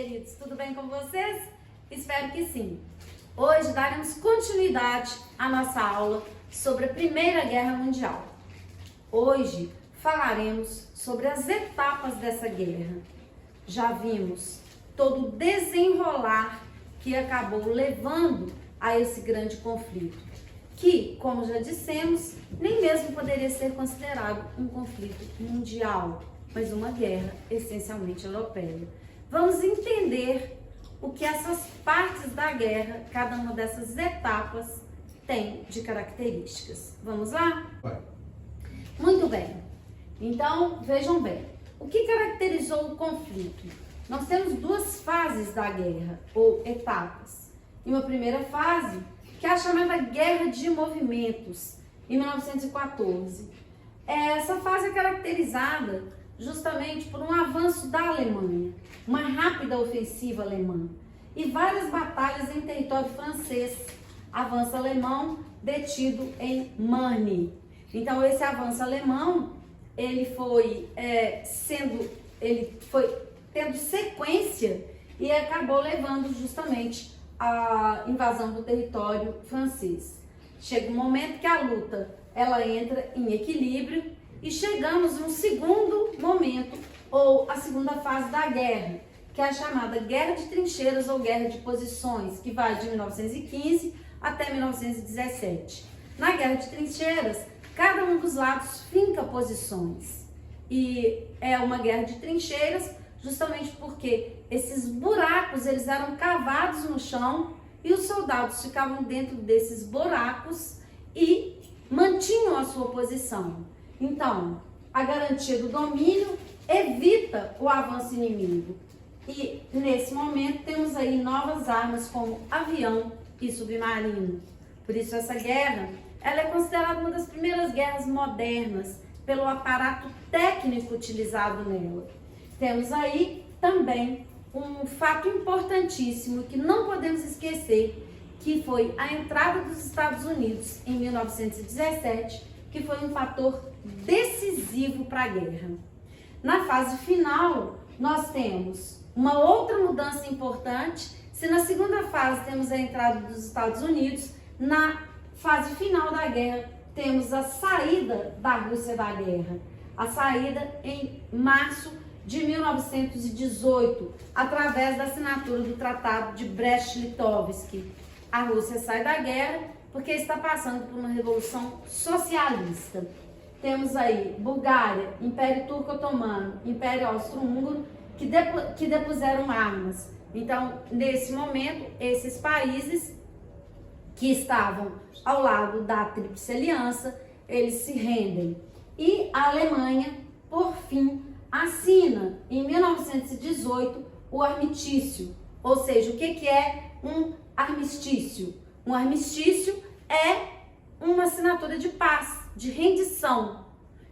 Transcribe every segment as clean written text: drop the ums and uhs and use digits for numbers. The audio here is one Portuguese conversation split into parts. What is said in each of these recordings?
queridos, tudo bem com vocês? Espero que sim. Hoje daremos continuidade à nossa aula sobre a Primeira Guerra Mundial. Hoje falaremos sobre as etapas dessa guerra. Já vimos todo o desenrolar que acabou levando a esse grande conflito, que, como já dissemos, nem mesmo poderia ser considerado um conflito mundial, mas uma guerra essencialmente europeia. Vamos entender o que essas partes da guerra, cada uma dessas etapas, tem de características. Vamos lá? Vai. Muito bem. Então, vejam bem. O que caracterizou o conflito? Nós temos duas fases da guerra, ou etapas. Em uma primeira fase, que é a chamada Guerra de Movimentos, em 1914. Essa fase é caracterizada justamente por um avanço da Alemanha, uma rápida ofensiva alemã e várias batalhas em território francês. Avanço alemão detido em Marne. Então, esse avanço alemão, ele foi tendo sequência e acabou levando justamente a invasão do território francês. Chega um momento que a luta ela entra em equilíbrio e chegamos num segundo momento, ou a segunda fase da guerra, que é a chamada Guerra de Trincheiras ou Guerra de Posições, que vai de 1915 até 1917. Na Guerra de Trincheiras, cada um dos lados finca posições. E é uma guerra de trincheiras justamente porque esses buracos eles eram cavados no chão e os soldados ficavam dentro desses buracos e mantinham a sua posição. Então, a garantia do domínio evita o avanço inimigo. E, nesse momento, temos aí novas armas como avião e submarino. Por isso, essa guerra ela é considerada uma das primeiras guerras modernas pelo aparato técnico utilizado nela. Temos aí também um fato importantíssimo que não podemos esquecer, que foi a entrada dos Estados Unidos em 1917, que foi um fator decisivo para a guerra. Na fase final, nós temos uma outra mudança importante. Se na segunda fase temos a entrada dos Estados Unidos, na fase final da guerra temos a saída da Rússia da guerra. A saída em março de 1918, através da assinatura do Tratado de Brest-Litovsk. A Rússia sai da guerra porque está passando por uma revolução socialista. Temos aí Bulgária, Império Turco-Otomano, Império Austro-Húngaro, que depuseram armas. Então, nesse momento, esses países que estavam ao lado da Tríplice Aliança, eles se rendem. E a Alemanha, por fim, assina em 1918 o armistício. Ou seja, o que é um armistício? Um armistício é uma assinatura de paz, de rendição.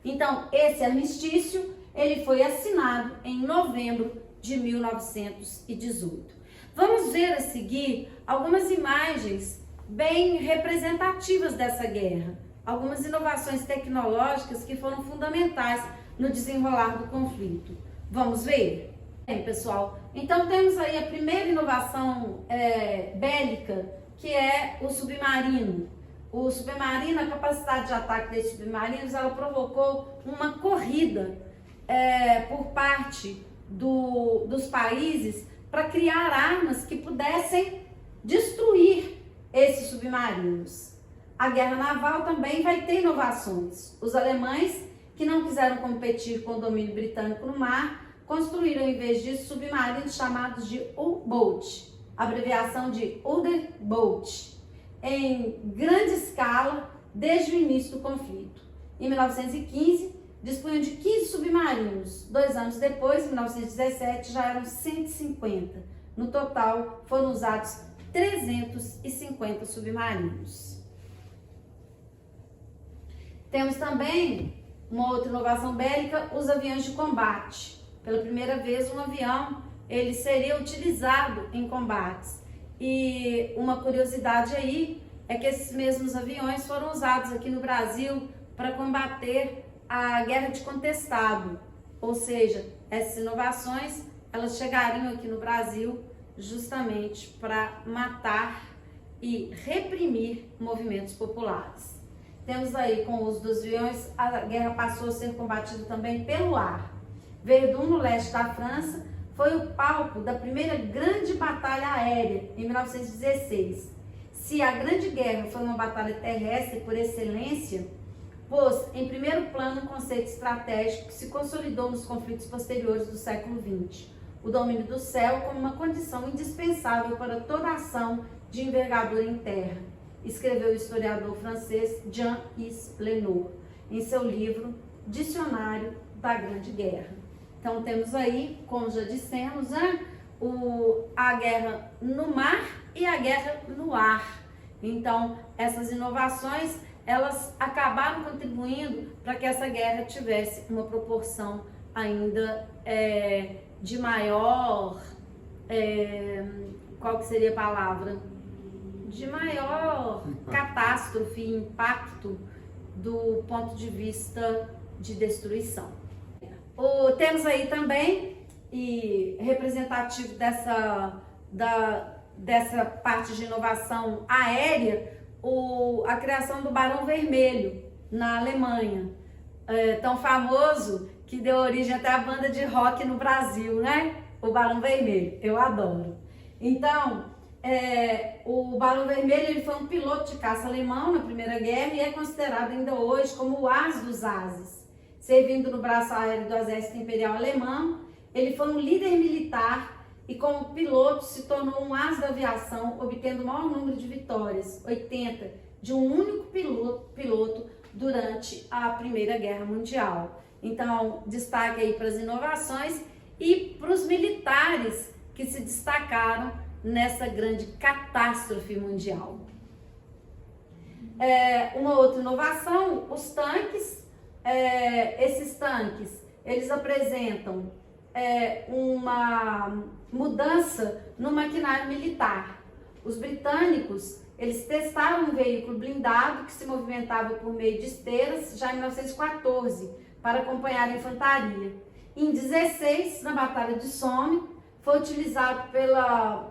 Então, esse armistício, ele foi assinado em novembro de 1918. Vamos ver a seguir algumas imagens bem representativas dessa guerra, algumas inovações tecnológicas que foram fundamentais no desenrolar do conflito. Vamos ver? Bem, pessoal, então temos aí a primeira inovação bélica, que é o submarino. O submarino, a capacidade de ataque desses submarinos, ela provocou uma corrida por parte dos países para criar armas que pudessem destruir esses submarinos. A guerra naval também vai ter inovações. Os alemães, que não quiseram competir com o domínio britânico no mar, construíram, em vez disso, submarinos chamados de U-Boat, abreviação de Underboat, em grande escala desde o início do conflito. Em 1915, dispunham de 15 submarinos. 2 anos depois, em 1917, já eram 150. No total, foram usados 350 submarinos. Temos também uma outra inovação bélica, os aviões de combate. Pela primeira vez, um avião ele seria utilizado em combates. E uma curiosidade aí é que esses mesmos aviões foram usados aqui no Brasil para combater a Guerra de Contestado. Ou seja, essas inovações elas chegariam aqui no Brasil justamente para matar e reprimir movimentos populares. Temos aí, com o uso dos aviões, a guerra passou a ser combatida também pelo ar. Verdun, no leste da França, foi o palco da primeira grande batalha aérea, em 1916. Se a Grande Guerra foi uma batalha terrestre por excelência, pôs em primeiro plano um conceito estratégico que se consolidou nos conflitos posteriores do século XX. O domínio do céu como uma condição indispensável para toda ação de envergadura em terra, escreveu o historiador francês Jean-Yves Lenoir em seu livro Dicionário da Grande Guerra. Então temos aí, como já dissemos, né, a guerra no mar e a guerra no ar. Então essas inovações, elas acabaram contribuindo para que essa guerra tivesse uma proporção ainda de maior, qual que seria a palavra? De maior catástrofe e impacto do ponto de vista de destruição. Temos aí também, e representativo dessa parte de inovação aérea, a criação do Barão Vermelho na Alemanha, tão famoso que deu origem até à banda de rock no Brasil, né? O Barão Vermelho, eu adoro. Então, o Barão Vermelho, ele foi um piloto de caça alemão na Primeira Guerra e é considerado ainda hoje como o as dos ases. Servindo no braço aéreo do Exército Imperial Alemão, ele foi um líder militar e como piloto se tornou um as da aviação, obtendo o maior número de vitórias, 80, de um único piloto durante a Primeira Guerra Mundial. Então, destaque aí para as inovações e para os militares que se destacaram nessa grande catástrofe mundial. Uma outra inovação, os tanques. Esses tanques, eles apresentam uma mudança no maquinário militar. Os britânicos, eles testaram um veículo blindado que se movimentava por meio de esteiras já em 1914 para acompanhar a infantaria. Em 16, na Batalha de Somme, foi utilizado pela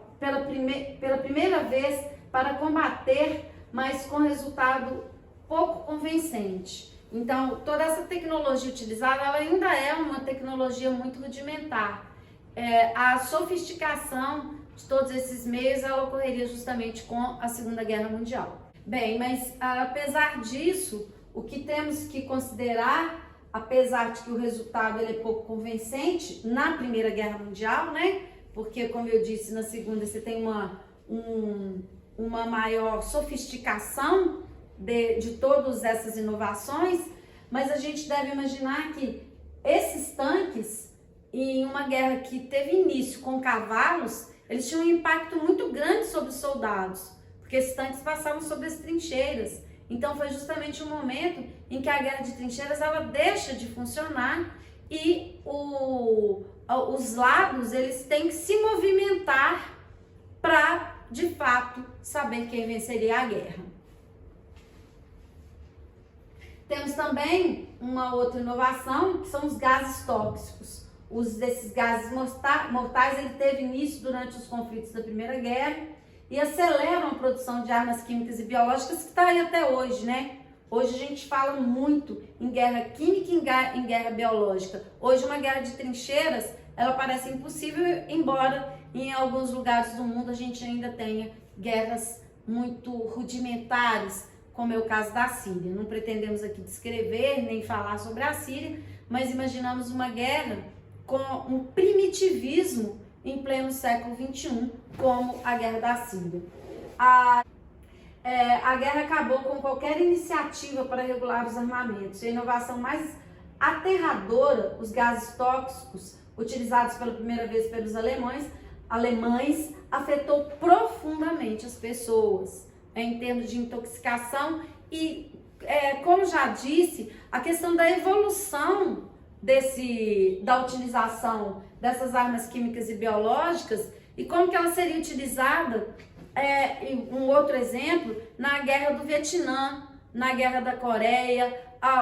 primeira vez para combater, mas com resultado pouco convincente. Então, toda essa tecnologia utilizada, ela ainda é uma tecnologia muito rudimentar. A sofisticação de todos esses meios, ela ocorreria justamente com a Segunda Guerra Mundial. Bem, mas apesar disso, o que temos que considerar, apesar de que o resultado ele é pouco convincente na Primeira Guerra Mundial, né? Porque, como eu disse, na Segunda você tem uma maior sofisticação de todas essas inovações, mas a gente deve imaginar que esses tanques, em uma guerra que teve início com cavalos, eles tinham um impacto muito grande sobre os soldados, porque esses tanques passavam sobre as trincheiras. Então foi justamente o momento em que a guerra de trincheiras ela deixa de funcionar e os lados eles têm que se movimentar para, de fato, saber quem venceria a guerra. Temos também uma outra inovação, que são os gases tóxicos. O uso desses gases mortais ele teve início durante os conflitos da Primeira Guerra e aceleram a produção de armas químicas e biológicas que está aí até hoje, né? Hoje a gente fala muito em guerra química e em guerra biológica. Hoje uma guerra de trincheiras, ela parece impossível, embora em alguns lugares do mundo a gente ainda tenha guerras muito rudimentares, como é o caso da Síria. Não pretendemos aqui descrever nem falar sobre a Síria, mas imaginamos uma guerra com um primitivismo em pleno século XXI, como a guerra da Síria. A guerra acabou com qualquer iniciativa para regular os armamentos. A inovação mais aterradora, os gases tóxicos utilizados pela primeira vez pelos alemães, afetou profundamente as pessoas em termos de intoxicação e, como já disse, a questão da evolução da utilização dessas armas químicas e biológicas e como que ela seria utilizada, um outro exemplo, na Guerra do Vietnã, na Guerra da Coreia,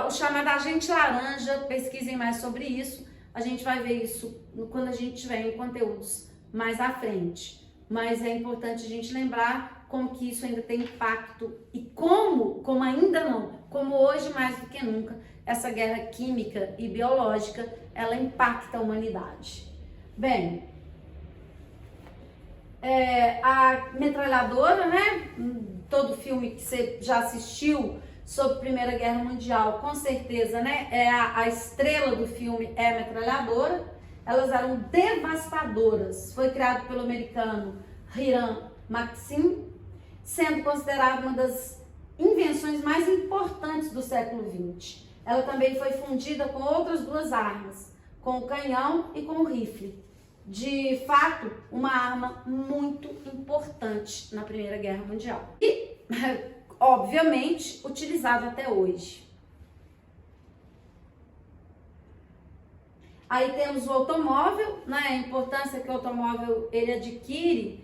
o chamado Agente Laranja, pesquisem mais sobre isso. A gente vai ver isso quando a gente tiver em conteúdos mais à frente. Mas é importante a gente lembrar como que isso ainda tem impacto e como ainda não, como hoje mais do que nunca, essa guerra química e biológica, ela impacta a humanidade. Bem, a metralhadora, né? Todo filme que você já assistiu sobre a Primeira Guerra Mundial, com certeza, né? A estrela do filme é a metralhadora. Elas eram devastadoras. Foi criado pelo americano Hiram Maxim, sendo considerada uma das invenções mais importantes do século XX. Ela também foi fundida com outras duas armas, com o canhão e com o rifle. De fato, uma arma muito importante na Primeira Guerra Mundial. E, obviamente, utilizada até hoje. Aí temos o automóvel, né? A importância que o automóvel ele adquire,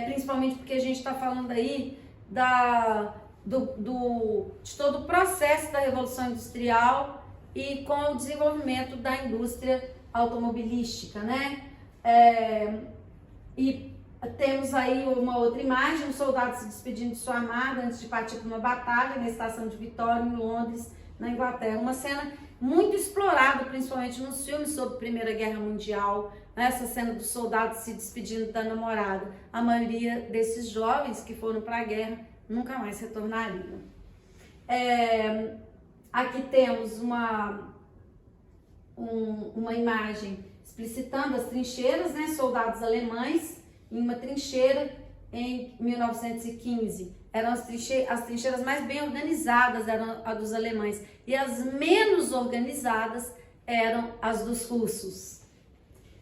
principalmente porque a gente está falando aí de todo o processo da Revolução Industrial e com o desenvolvimento da indústria automobilística, né? E temos aí uma outra imagem, um soldado se despedindo de sua amada antes de partir para uma batalha na estação de Vitória, em Londres, na Inglaterra. Uma cena muito explorada, principalmente nos filmes sobre a Primeira Guerra Mundial, né? Essa cena do soldado se despedindo da namorada. A maioria desses jovens que foram para a guerra nunca mais retornariam. Aqui temos uma imagem explicitando as trincheiras, né? Soldados alemães em uma trincheira em 1915. Eram as trincheiras mais bem organizadas, eram as dos alemães, e as menos organizadas eram as dos russos.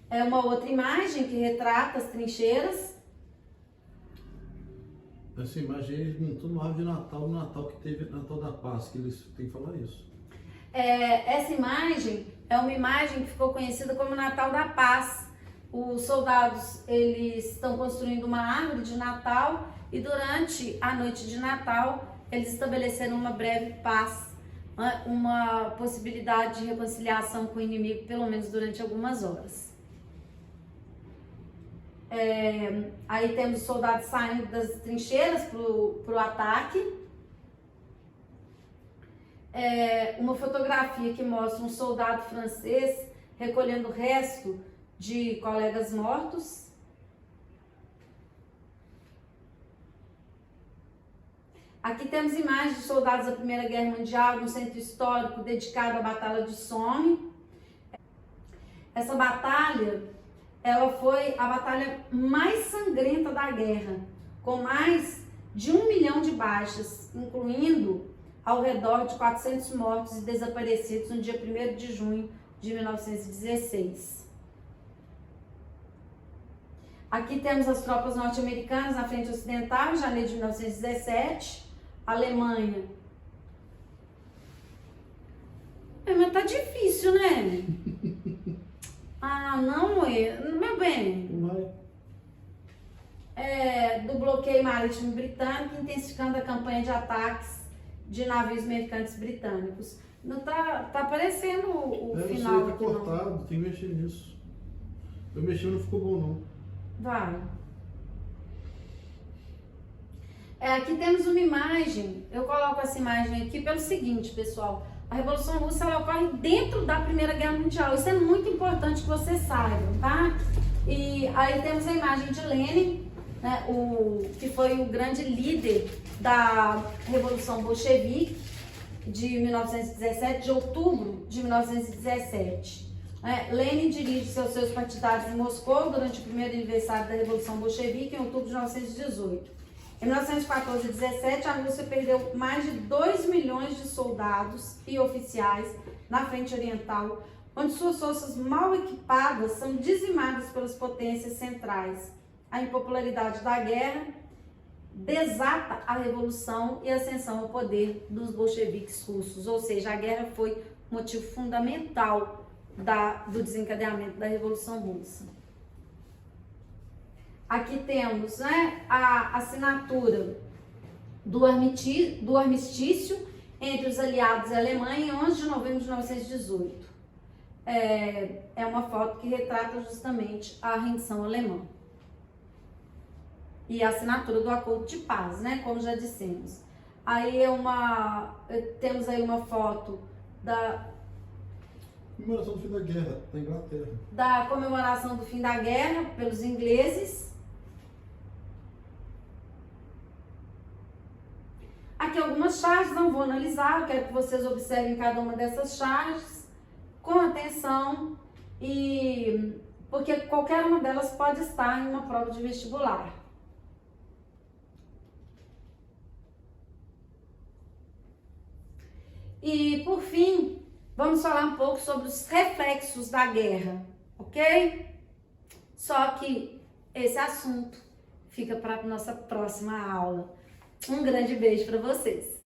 É uma outra imagem que retrata as trincheiras. Essa imagem eles montou no árvore de Natal, no Natal que teve, Natal da Paz, que eles têm que falar isso. Essa imagem é uma imagem que ficou conhecida como Natal da Paz. Os soldados, eles estão construindo uma árvore de Natal e durante a noite de Natal eles estabeleceram uma breve paz, uma possibilidade de reconciliação com o inimigo, pelo menos durante algumas horas. Aí temos os soldados saindo das trincheiras para o ataque. Uma fotografia que mostra um soldado francês recolhendo o resto de colegas mortos. Aqui temos imagens de soldados da Primeira Guerra Mundial no centro histórico dedicado à Batalha de Somme. Essa batalha, ela foi a batalha mais sangrenta da guerra, com mais de 1 milhão de baixas, incluindo ao redor de 400 mortos e desaparecidos no dia 1º de junho de 1916. Aqui temos as tropas norte-americanas na frente ocidental, em janeiro de 1917. Alemanha. Mas tá difícil, né? Não é. Meu bem. Do bloqueio marítimo britânico, intensificando a campanha de ataques de navios mercantes britânicos. Não tá aparecendo o final aqui, não. Cortado, tem que mexer nisso. Eu mexi, não ficou bom, não. Vai. Aqui temos uma imagem, eu coloco essa imagem aqui pelo seguinte, pessoal. A Revolução Russa ela ocorre dentro da Primeira Guerra Mundial. Isso é muito importante que vocês saibam, tá? E aí temos a imagem de Lenin, né, que foi o grande líder da Revolução Bolchevique de 1917, de outubro de 1917. Lenin dirige seus partidários em Moscou durante o primeiro aniversário da Revolução Bolchevique, em outubro de 1918. Em 1914 e 1917, a Rússia perdeu mais de 2 milhões de soldados e oficiais na frente oriental, onde suas forças mal equipadas são dizimadas pelas potências centrais. A impopularidade da guerra desata a revolução e a ascensão ao poder dos bolcheviques russos, ou seja, a guerra foi motivo fundamental do desencadeamento da Revolução Russa. Aqui temos, né, a assinatura do armistício entre os aliados e a Alemanha em 11 de novembro de 1918. é uma foto que retrata justamente a rendição alemã. E a assinatura do acordo de paz, né? Como já dissemos. Aí temos aí uma foto da Comemoração do fim da guerra, da Inglaterra. Da comemoração do fim da guerra pelos ingleses. Aqui algumas charges, não vou analisar, eu quero que vocês observem cada uma dessas charges com atenção, porque qualquer uma delas pode estar em uma prova de vestibular. E, por fim, vamos falar um pouco sobre os reflexos da guerra, ok? Só que esse assunto fica para a nossa próxima aula. Um grande beijo para vocês!